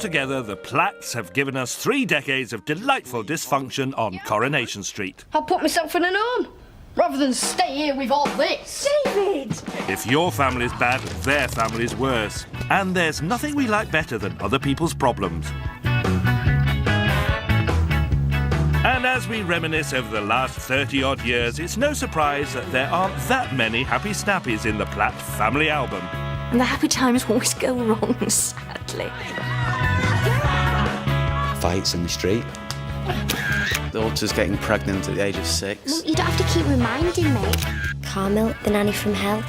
Altogether, the Platts have given us 3 decades of delightful dysfunction on Coronation Street. I'll put myself in an home, rather than stay here with all this. David! If your family's bad, their family's worse. And there's nothing we like better than other people's problems. And as we reminisce over the last 30-odd years, it's no surprise that there aren't that many happy snappies in the Platt family album. And the happy times always go wrong, sadly. Fights in the street. Daughter's getting pregnant at the age of 6. Mum, you don't have to keep reminding me. Carmel, the nanny from hell.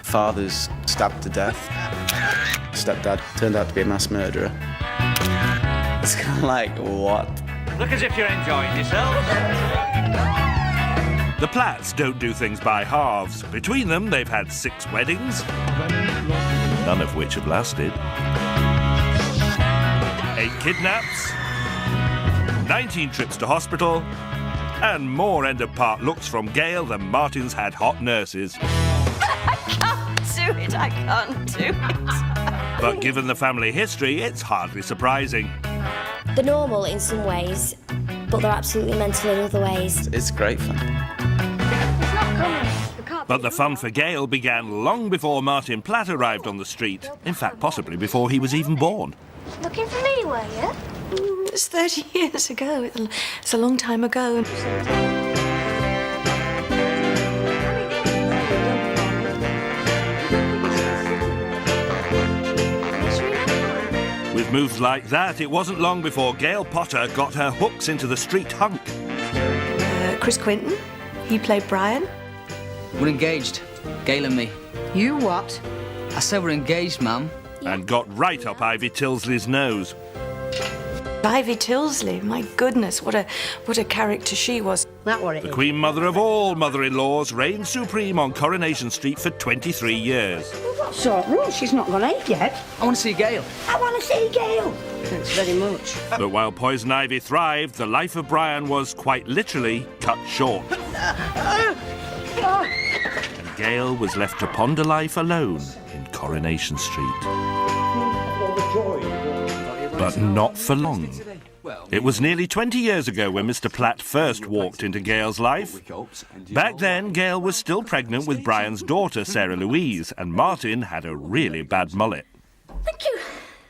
Father's stabbed to death. Stepdad turned out to be a mass murderer. It's kind of like, what? Look as if you're enjoying yourself. The Platts don't do things by halves. Between them, they've had 6 weddings, none of which have lasted, 8 kidnaps, 19 trips to hospital, and more end-of-part looks from Gail than Martin's had hot nurses. I can't do it. But given the family history, it's hardly surprising. They're normal in some ways, but they're absolutely mental in other ways. It's great fun. But the fun for Gail began long before Martin Platt arrived on the street. In fact, possibly before he was even born. Looking for me, were you? It's 30 years ago. It's a long time ago. With moves like that, it wasn't long before Gail Potter got her hooks into the street hunk. Chris Quinton, he played Brian. We're engaged, Gail and me. You what? I said we're engaged, ma'am. And got right up Ivy Tilsley's nose. Ivy Tilsley, my goodness, what a character she was. That what it The is. Queen Mother of all mother-in-laws reigned supreme on Coronation Street for 23 years. So, she's not gone out yet. I want to see Gail. I want to see Gail. Thanks very much. But while Poison Ivy thrived, the life of Brian was quite literally cut short. And Gail was left to ponder life alone in Coronation Street. But not for long. It was nearly 20 years ago when Mr. Platt first walked into Gail's life. Back then, Gail was still pregnant with Brian's daughter, Sarah Louise, and Martin had a really bad mullet. Thank you.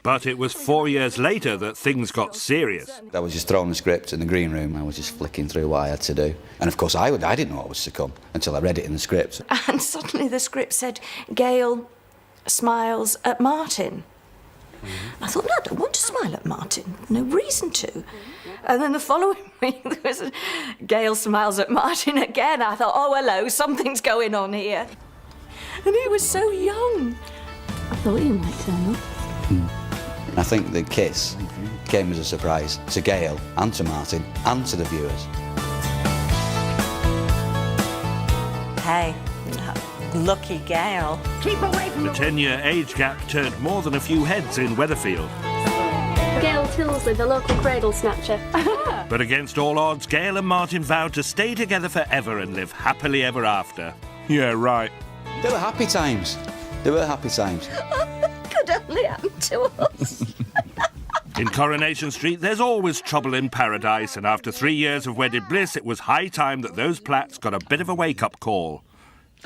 But it was 4 years later that things got serious. I was just throwing the script in the green room. I was just flicking through what I had to do. And of course, I didn't know what was to come until I read it in the script. And suddenly the script said, Gail smiles at Martin. I thought, no, I don't want to smile at Martin. No reason to. And then the following week, there was Gail smiles at Martin again. I thought, oh, hello, something's going on here. And he was so young. I thought he might turn up. I think the kiss came as a surprise to Gail and to Martin and to the viewers. Hey, lucky Gail. Keep away from The 10-year age gap turned more than a few heads in Weatherfield. Gail Tilsley, the local cradle snatcher. But against all odds, Gail and Martin vowed to stay together forever and live happily ever after. Yeah, right. They were happy times. They were happy times. Could only happen to us. In Coronation Street, there's always trouble in paradise, and after 3 years of wedded bliss, it was high time that those Platts got a bit of a wake-up call.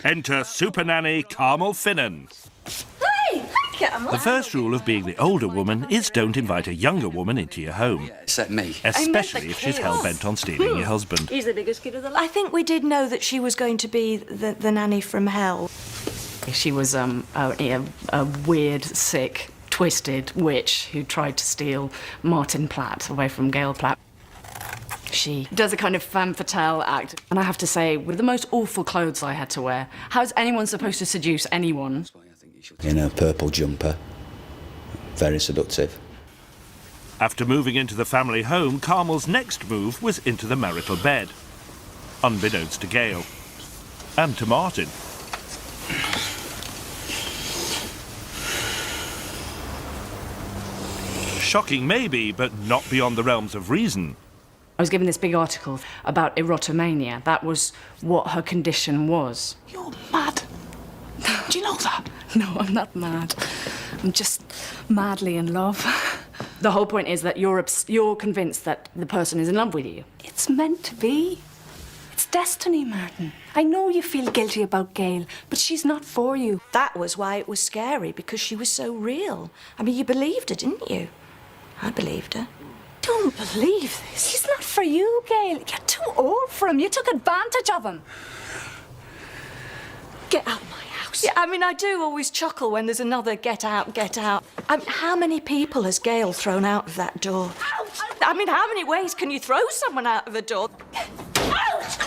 Enter super nanny Carmel Finnan. Hey, Carmel. The first rule of being the older woman is don't invite a younger woman into your home, Except me. especially if she's hell-bent on stealing your husband. He's the biggest kid of the lot. I think we did know that she was going to be the nanny from hell. She was a weird, sick, twisted witch who tried to steal Martin Platt away from Gail Platt. She does a kind of femme fatale act. And I have to say, with the most awful clothes I had to wear, how's anyone supposed to seduce anyone? In a purple jumper. Very seductive. After moving into the family home, Carmel's next move was into the marital bed. Unbeknownst to Gail. And to Martin. Shocking maybe, but not beyond the realms of reason. I was given this big article about erotomania. That was what her condition was. You're mad. Do you know that? No, I'm not mad. I'm just madly in love. The whole point is that you're convinced that the person is in love with you. It's meant to be. It's destiny, Martin. I know you feel guilty about Gail, but she's not for you. That was why it was scary, because she was so real. I mean, you believed her, didn't you? I believed her. Don't believe this. He's not for you, Gail. You're too old for him. You took advantage of him. Get out of my house. Yeah, I mean, I do always chuckle when there's another get out, get out. I mean, how many people has Gail thrown out of that door? Ouch! I mean, how many ways can you throw someone out of a door? Ouch!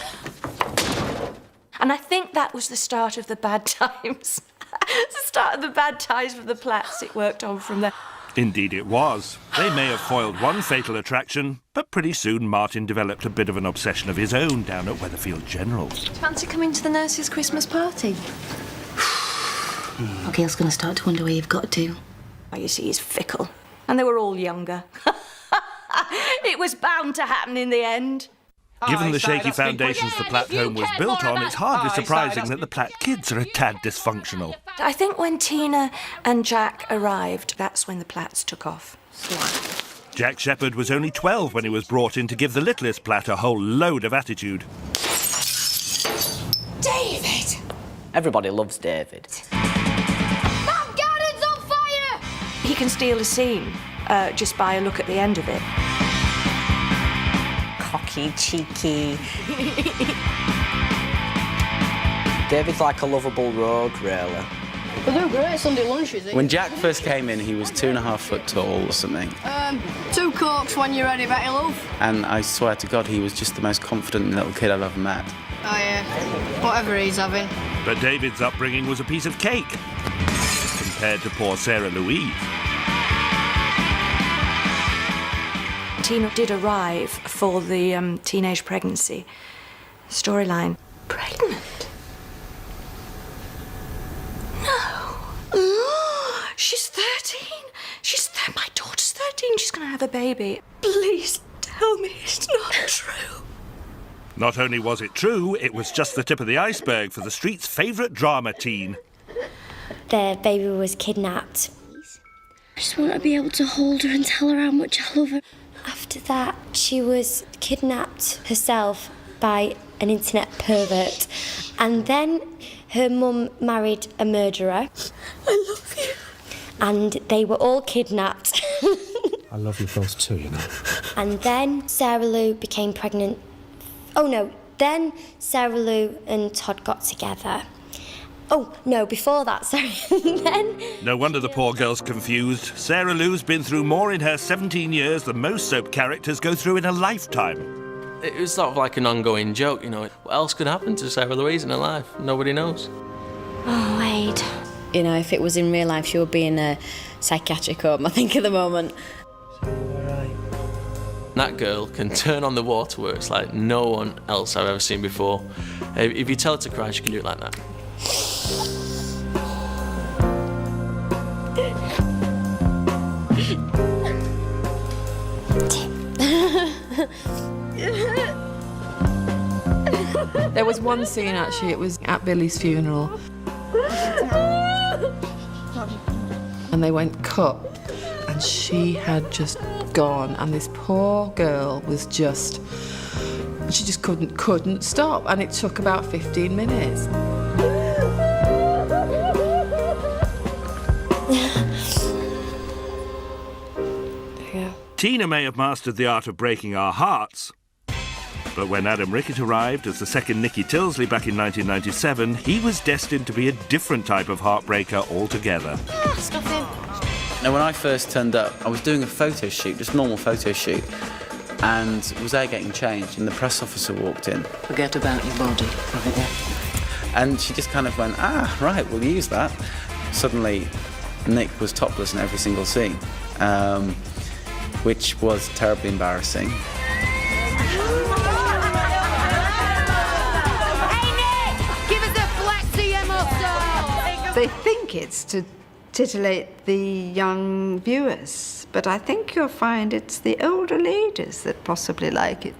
And I think that was the start of the bad times. The start of the bad times for the Platts. It worked on from there. Indeed it was. They may have foiled one fatal attraction, but pretty soon Martin developed a bit of an obsession of his own down at Weatherfield General. Fancy coming to the nurse's Christmas party? Oh, Gail's going to start to wonder where you've got to. Oh, you see, he's fickle. And they were all younger. It was bound to happen in the end. Given the shaky foundations the Platt home was built on, it's hardly surprising that the Platt kids are a tad dysfunctional. I think when Tina and Jack arrived, that's when the Platts took off. Jack Shepherd was only 12 when he was brought in to give the littlest Platt a whole load of attitude. David! Everybody loves David. That garden's on fire! He can steal a scene just by a look at the end of it. Cocky, cheeky. David's like a lovable rogue, really. They do great Sunday lunches. When Jack first came in, he was 2.5 foot tall or something. 2 cokes when you're ready, Betty Love. And I swear to God, he was just the most confident little kid I've ever met. Oh, yeah. Whatever he's having. But David's upbringing was a piece of cake compared to poor Sarah Louise. Tina did arrive for the teenage pregnancy storyline. Pregnant? No. She's 13. My daughter's 13. She's going to have a baby. Please tell me it's not true. Not only was it true, it was just the tip of the iceberg for the street's favourite drama teen. The baby was kidnapped. I just want to be able to hold her and tell her how much I love her. After that, she was kidnapped herself by an internet pervert. And then her mum married a murderer. I love you. And they were all kidnapped. I love you both too, you know. And then Sarah Lou became pregnant. Oh no, then Sarah Lou and Todd got together. Oh, no, before that, sorry. Then... No wonder the poor girl's confused. Sarah Lou's been through more in her 17 years than most soap characters go through in a lifetime. It was sort of like an ongoing joke, you know. What else could happen to Sarah Louise in her life? Nobody knows. Oh, Wade. You know, if it was in real life, she would be in a psychiatric home, I think, at the moment. That girl can turn on the waterworks like no one else I've ever seen before. If you tell her to cry, she can do it like that. There was one scene, actually, it was at Billy's funeral. And they went cut, and she had just gone, and this poor girl was just... She just couldn't stop, and it took about 15 minutes. Yeah. Tina may have mastered the art of breaking our hearts, but when Adam Rickett arrived as the second Nicky Tilsley back in 1997, he was destined to be a different type of heartbreaker altogether. Stuff him. Now, when I first turned up, I was doing a photo shoot, just a normal photo shoot, and was there getting changed, and the press officer walked in. Forget about your body. And she just kind of went, right, we'll use that. Suddenly, Nick was topless in every single scene, which was terribly embarrassing. They think it's to titillate the young viewers, but I think you'll find it's the older ladies that possibly like it.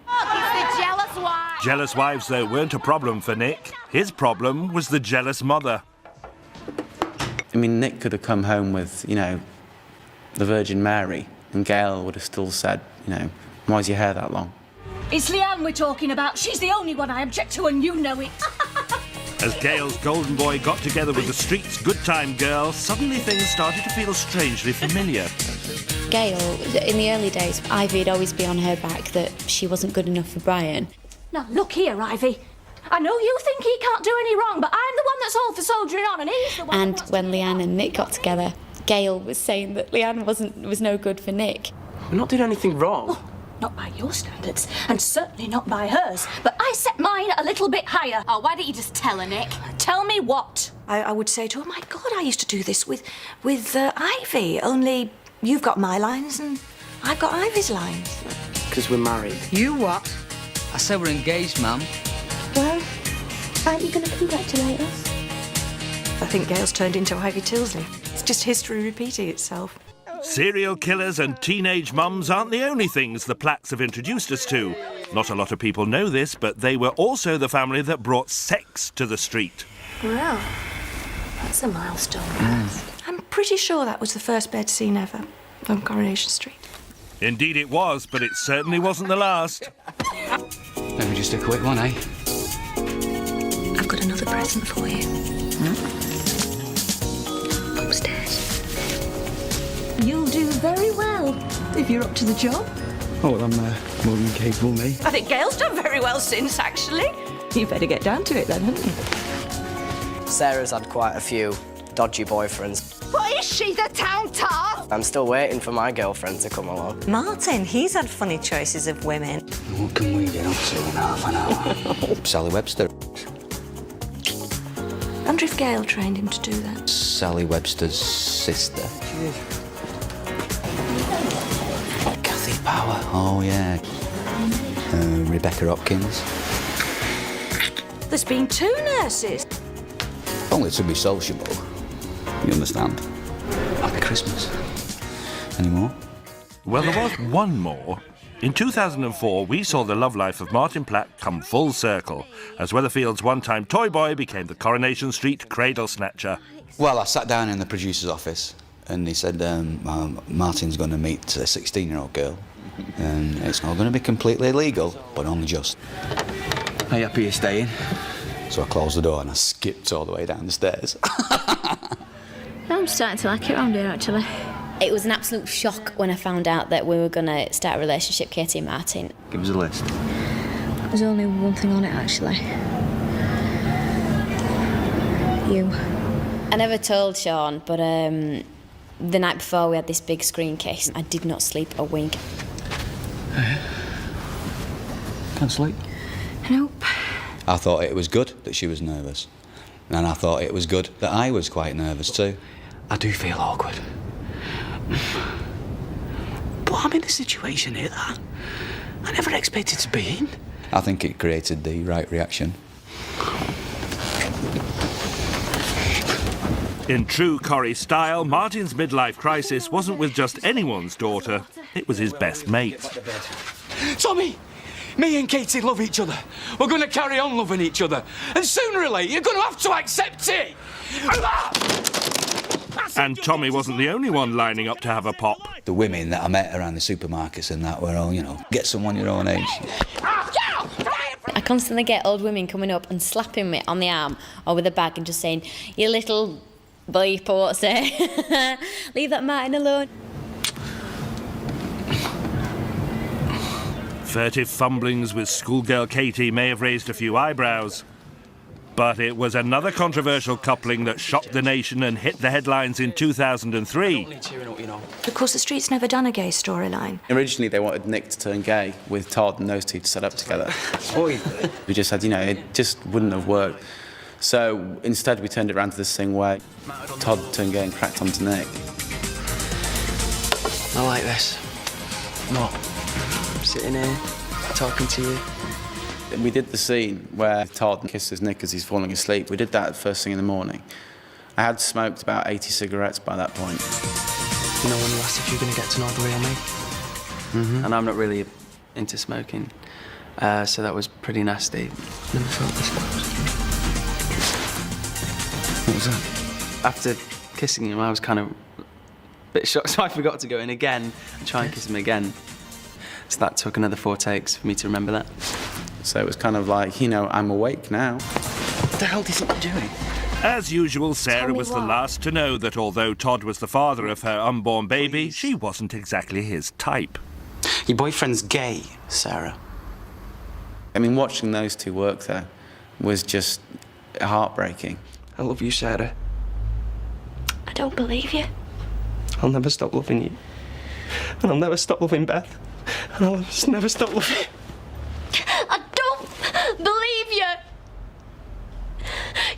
It's the jealous wife. Jealous wives, though, weren't a problem for Nick. His problem was the jealous mother. I mean, Nick could have come home with, you know, the Virgin Mary, and Gail would have still said, you know, why's your hair that long? It's Leanne we're talking about. She's the only one I object to, and you know it. As Gail's golden boy got together with the street's good time girl, suddenly things started to feel strangely familiar. Gail, in the early days, Ivy'd always be on her back that she wasn't good enough for Brian. Now, look here, Ivy. I know you think he can't do any wrong, but I'm the one that's all for soldiering on, and he's the one... And when Leanne and Nick got together, Gail was saying that Leanne was no good for Nick. We're not doing anything wrong. Oh, not by your standards, and certainly not by hers, but I set mine a little bit higher. Oh, why don't you just tell her, Nick? Tell me what? I would say to her, my God, I used to do this with Ivy, only you've got my lines and I've got Ivy's lines. Because we're married. You what? I said we're engaged, Mum. Well, aren't you going to congratulate us? I think Gail's turned into Ivy Tilsley. It's just history repeating itself. Serial killers and teenage mums aren't the only things the Platts have introduced us to. Not a lot of people know this, but they were also the family that brought sex to the street. Well, that's a milestone. I'm pretty sure that was the first bed scene ever on Coronation Street. Indeed it was, but it certainly wasn't the last. Maybe just a quick one, eh? I've got another present for you. Upstairs. You'll do very well if you're up to the job. Oh, well, I'm more than capable, me. I think Gail's done very well since, actually. You better get down to it then, haven't you? Sarah's had quite a few dodgy boyfriends. What is she, the town tart? I'm still waiting for my girlfriend to come along. Martin, he's had funny choices of women. What can we get up to in half an hour? Sally Webster. I wonder if Gail trained him to do that. Sally Webster's sister. Kathy Power. Oh, yeah. Rebecca Hopkins. There's been 2 nurses. Only to be sociable. You understand? Happy Christmas. Any more? Well, there was one more. In 2004, we saw the love life of Martin Platt come full circle, as Weatherfield's one-time toy boy became the Coronation Street cradle snatcher. Well, I sat down in the producer's office and he said, Martin's going to meet a 16-year-old girl and it's not going to be completely illegal, but only just. Are you happy you're staying? So I closed the door and I skipped all the way down the stairs. I'm starting to like it around here, actually. It was an absolute shock when I found out that we were going to start a relationship, Katie and Martin. Give us a list. There's only one thing on it, actually. You. I never told Sean, but the night before we had this big screen kiss, I did not sleep a wink. Can't sleep? Nope. I thought it was good that she was nervous. And I thought it was good that I was quite nervous too. I do feel awkward. But I'm in a situation here that I never expected to be in. I think it created the right reaction. In true Corrie style, Martin's midlife crisis wasn't with just anyone's daughter, it was his best mate. Tommy! Me and Katie love each other. We're going to carry on loving each other. And sooner or later, you're going to have to accept it! And Tommy wasn't the only one lining up to have a pop. The women that I met around the supermarkets and that were all, you know, get someone your own age. I constantly get old women coming up and slapping me on the arm or with a bag and just saying, you little bleep or what's it? Leave that Martin alone. Furtive fumblings with schoolgirl Katie may have raised a few eyebrows. But it was another controversial coupling that shocked the nation and hit the headlines in 2003. Of course, the street's never done a gay storyline. Originally, they wanted Nick to turn gay with Todd and those two to set up together. We just had, you know, it just wouldn't have worked. So instead, we turned it around to this thing where Todd turned gay and cracked onto Nick. I like this. What? Sitting here, talking to you. We did the scene where Todd kisses Nick as he's falling asleep. We did that first thing in the morning. I had smoked about 80 cigarettes by that point. You know when you asked if you're going to get to know the real me? Mm-hmm. And I'm not really into smoking, so that was pretty nasty. Never felt this way. What was that? After kissing him, I was kind of bit shocked, so I forgot to go in again and try and kiss him again. So that took another 4 takes for me to remember that. So it was kind of like, you know, I'm awake now. What the hell do you think you're doing? As usual, Sarah was the last to know that although Todd was the father of her unborn baby, she wasn't exactly his type. Your boyfriend's gay, Sarah. I mean, watching those two work there was just heartbreaking. I love you, Sarah. I don't believe you. I'll never stop loving you. And I'll never stop loving Beth. And I'll just never stop loving you. I don't believe you.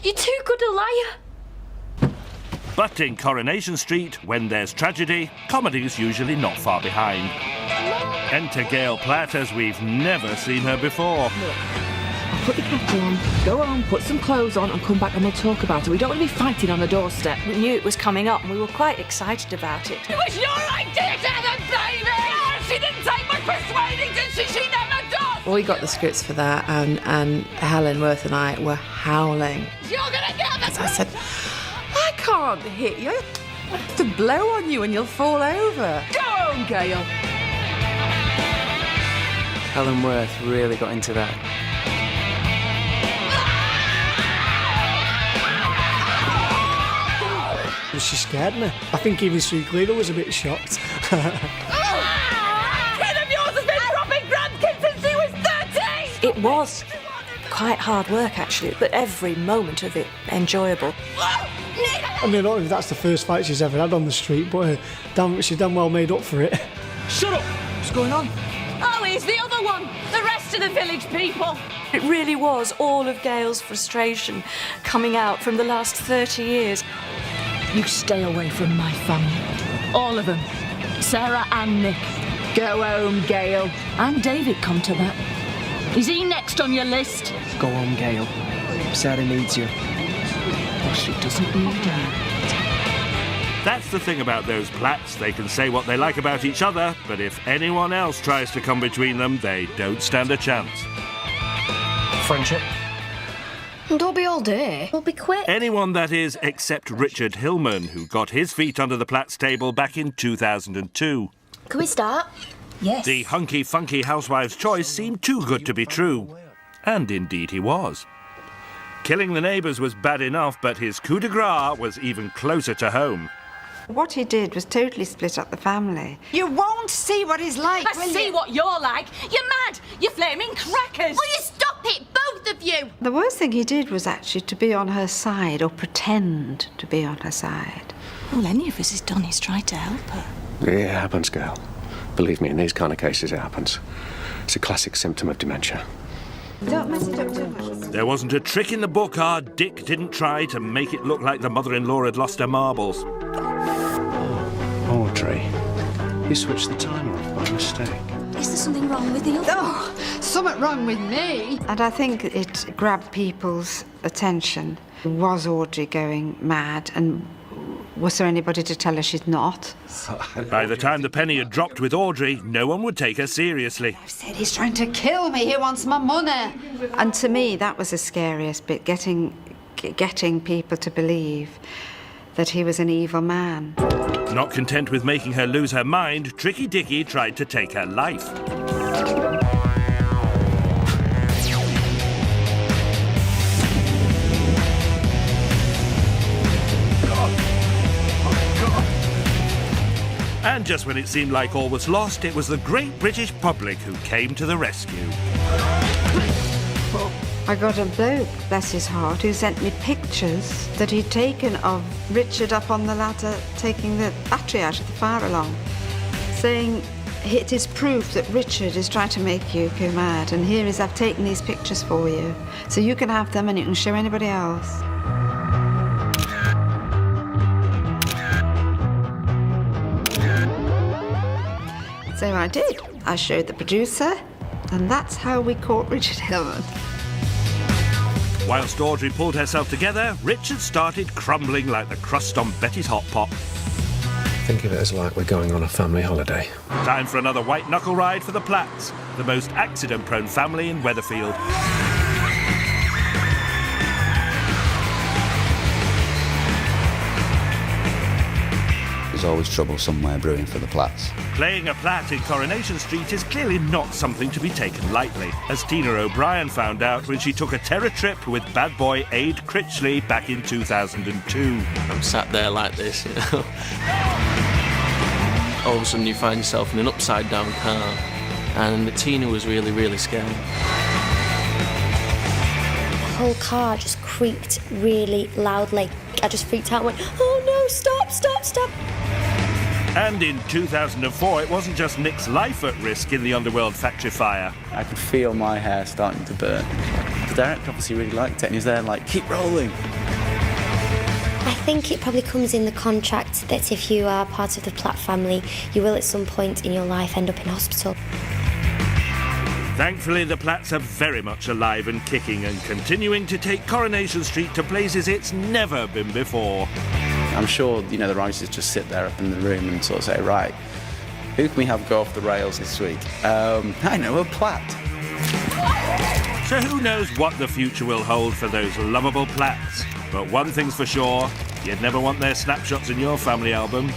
You're too good a liar. But in Coronation Street, when there's tragedy, comedy's usually not far behind. Enter Gail Platt as we've never seen her before. Put the kettle on, go home, put some clothes on and come back and we'll talk about it. We don't want to be fighting on the doorstep. We knew it was coming up and we were quite excited about it. It was your idea to have a baby! Oh, she didn't take my persuading, did she? She never does! We got the scripts for that and Helen Worth and I were howling. You're gonna get As I said, I can't hit you. I have to blow on you and you'll fall over. Go home, Gail. Helen Worth really got into that. She scared me. I think even Sue Cleaver was a bit shocked. Kid of yours has been dropping grandkids since he was 13! It was quite hard work, actually, but every moment of it enjoyable. I mean, I don't know if that's the first fight she's ever had on the street, but she's damn well made up for it. Shut up! What's going on? Oh, he's the other one! The rest of the village people! It really was all of Gail's frustration coming out from the last 30 years. You stay away from my family. All of them. Sarah and Nick. Go home, Gail. And David, come to that. Is he next on your list? Go home, Gail. Sarah needs you. Well, she doesn't need you. That's the thing about those Platts. They can say what they like about each other, but if anyone else tries to come between them, they don't stand a chance. Friendship? Don't be all day. We'll be quick. Anyone, that is, except Richard Hillman, who got his feet under the Platts table back in 2002. Can we start? Yes. The hunky-funky housewife's choice seemed too good to be true. And indeed he was. Killing the neighbours was bad enough, but his coup de grace was even closer to home. What he did was totally split up the family. You won't see what he's like, I see what you're like. You're mad. You're flaming crackers. Will you stop it, both of you? The worst thing he did was actually to be on her side, or pretend to be on her side. All any of us has done is try to help her. It happens, Gail. Believe me, in these kind of cases it happens. It's a classic symptom of dementia. Don't mess it up too much. There wasn't a trick in the book our Dick didn't try to make it look like the mother-in-law had lost her marbles. Audrey, you switched the timer off by mistake. Is there something wrong with the other? Oh, something wrong with me. And I think it grabbed people's attention. Was Audrey going mad? And was there anybody to tell her she's not? By the time the penny had dropped with Audrey, no one would take her seriously. I've said he's trying to kill me. He wants my money. And to me, that was the scariest bit, getting people to believe that he was an evil man. Not content with making her lose her mind, Tricky Dicky tried to take her life. And just when it seemed like all was lost, it was the great British public who came to the rescue. I got a bloke, bless his heart, who sent me pictures that he'd taken of Richard up on the ladder taking the battery out of the fire alarm, saying it is proof that Richard is trying to make you go mad, and here is, I've taken these pictures for you, so you can have them and you can show anybody else. So I did. I showed the producer, and that's how we caught Richard Hillman. Whilst Audrey pulled herself together, Richard started crumbling like the crust on Betty's hot pot. Think of it as like we're going on a family holiday. Time for another white-knuckle ride for the Platts, the most accident-prone family in Weatherfield. There's always trouble somewhere brewing for the Platts. Playing a Platt in Coronation Street is clearly not something to be taken lightly, as Tina O'Brien found out when she took a terror trip with bad boy Aid Critchley back in 2002. I'm sat there like this, you know. All of a sudden you find yourself in an upside-down car, and Tina was really, really scared. The whole car just creaked really loudly. I just freaked out and went, oh no, stop, stop, stop. And in 2004, it wasn't just Nick's life at risk in the Underworld factory fire. I could feel my hair starting to burn. The director obviously really liked it, and he was there like, keep rolling. I think it probably comes in the contract that if you are part of the Platt family, you will at some point in your life end up in hospital. Thankfully, the Platts are very much alive and kicking and continuing to take Coronation Street to places it's never been before. I'm sure, you know, the writers just sit there up in the room and sort of say, right, who can we have go off the rails this week? I know, a Platt. So who knows what the future will hold for those lovable Platts? But one thing's for sure, you'd never want their snapshots in your family album.